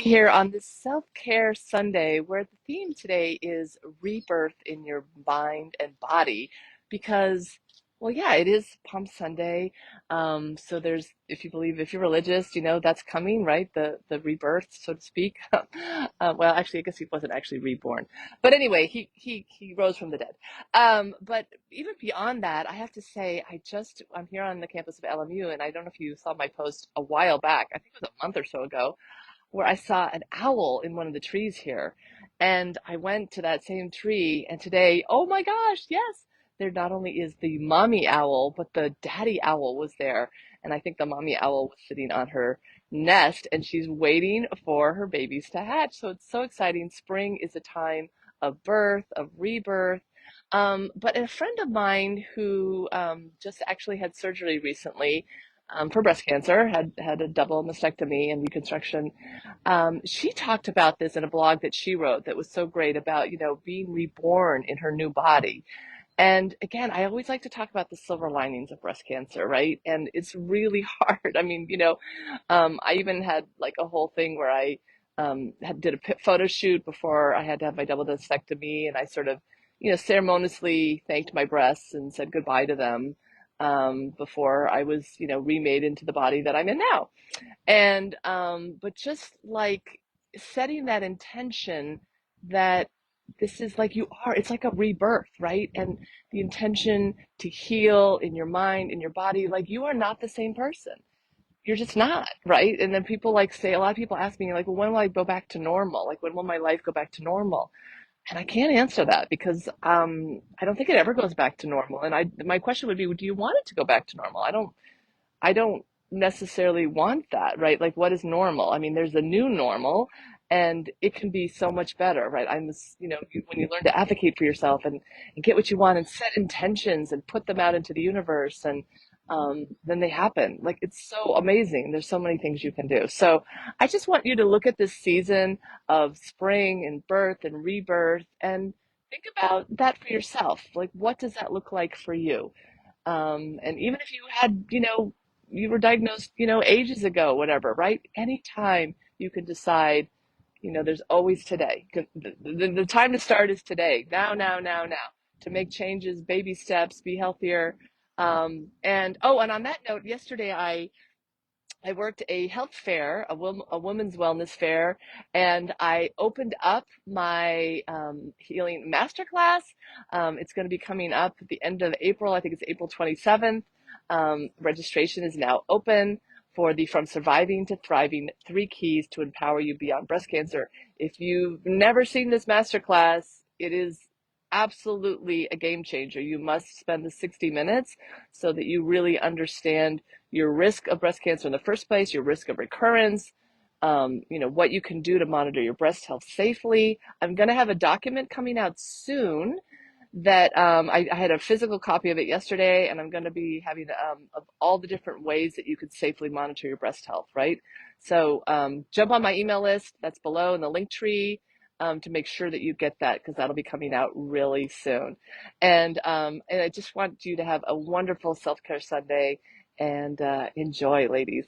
here on this self-care Sunday, where the theme today is rebirth in your mind and body, because, well, yeah, it is Palm Sunday. So there's, if you believe, if you're religious, that's coming, right? The rebirth, so to speak. Well, actually, I guess he wasn't actually reborn, but anyway, he rose from the dead. But even beyond that, I have to say, I'm here on the campus of LMU, and I don't know if you saw my post a while back. I think it was a month or so ago where I saw an owl in one of the trees here. And I went to that same tree, and today, oh my gosh, yes, there not only is the mommy owl, but the daddy owl was there. And I think the mommy owl was sitting on her nest and she's waiting for her babies to hatch. So it's so exciting. Spring is a time of birth, of rebirth. But a friend of mine who just actually had surgery recently for breast cancer, had a double mastectomy and reconstruction. She talked about this in a blog that she wrote that was so great about, being reborn in her new body. And again, I always like to talk about the silver linings of breast cancer, right? And it's really hard. I mean, I even had like a whole thing where I did a photo shoot before I had to have my double mastectomy, and I sort of, ceremoniously thanked my breasts and said goodbye to them before I was, remade into the body that I'm in now. And but just like setting that intention that this is like it's like a rebirth, right? And the intention to heal in your mind, in your body, like you are not the same person. You're just not, right? And then people like say, a lot of people ask me, like, well, when will I go back to normal? Like, when will my life go back to normal? And I can't answer that because I don't think it ever goes back to normal. And my question would be, do you want it to go back to normal? I don't necessarily want that, right? Like, what is normal? I mean, there's a new normal, and it can be so much better, right? When you learn to advocate for yourself and get what you want and set intentions and put them out into the universe, and then they happen. Like, it's so amazing. There's so many things you can do. So I just want you to look at this season of spring and birth and rebirth and think about that for yourself. Like, what does that look like for you? And even if you had, you were diagnosed, ages ago, whatever, right? Anytime you can decide, there's always today. The time to start is today. Now, now, now, now. To make changes, baby steps, be healthier. And on that note, yesterday I worked a health fair, a women's wellness fair, and I opened up my healing masterclass. It's going to be coming up at the end of April. I think it's April 27th. Registration is now open for the From Surviving to Thriving, 3 Keys to Empower You Beyond Breast Cancer. If you've never seen this masterclass, it is absolutely a game changer. You must spend the 60 minutes so that you really understand your risk of breast cancer in the first place, your risk of recurrence, what you can do to monitor your breast health safely. I'm going to have a document coming out soon that I had a physical copy of it yesterday, and I'm going to be having of all the different ways that you could safely monitor your breast health, right? So jump on my email list that's below in the link tree to make sure that you get that, because that'll be coming out really soon. And I just want you to have a wonderful self-care Sunday and enjoy, ladies.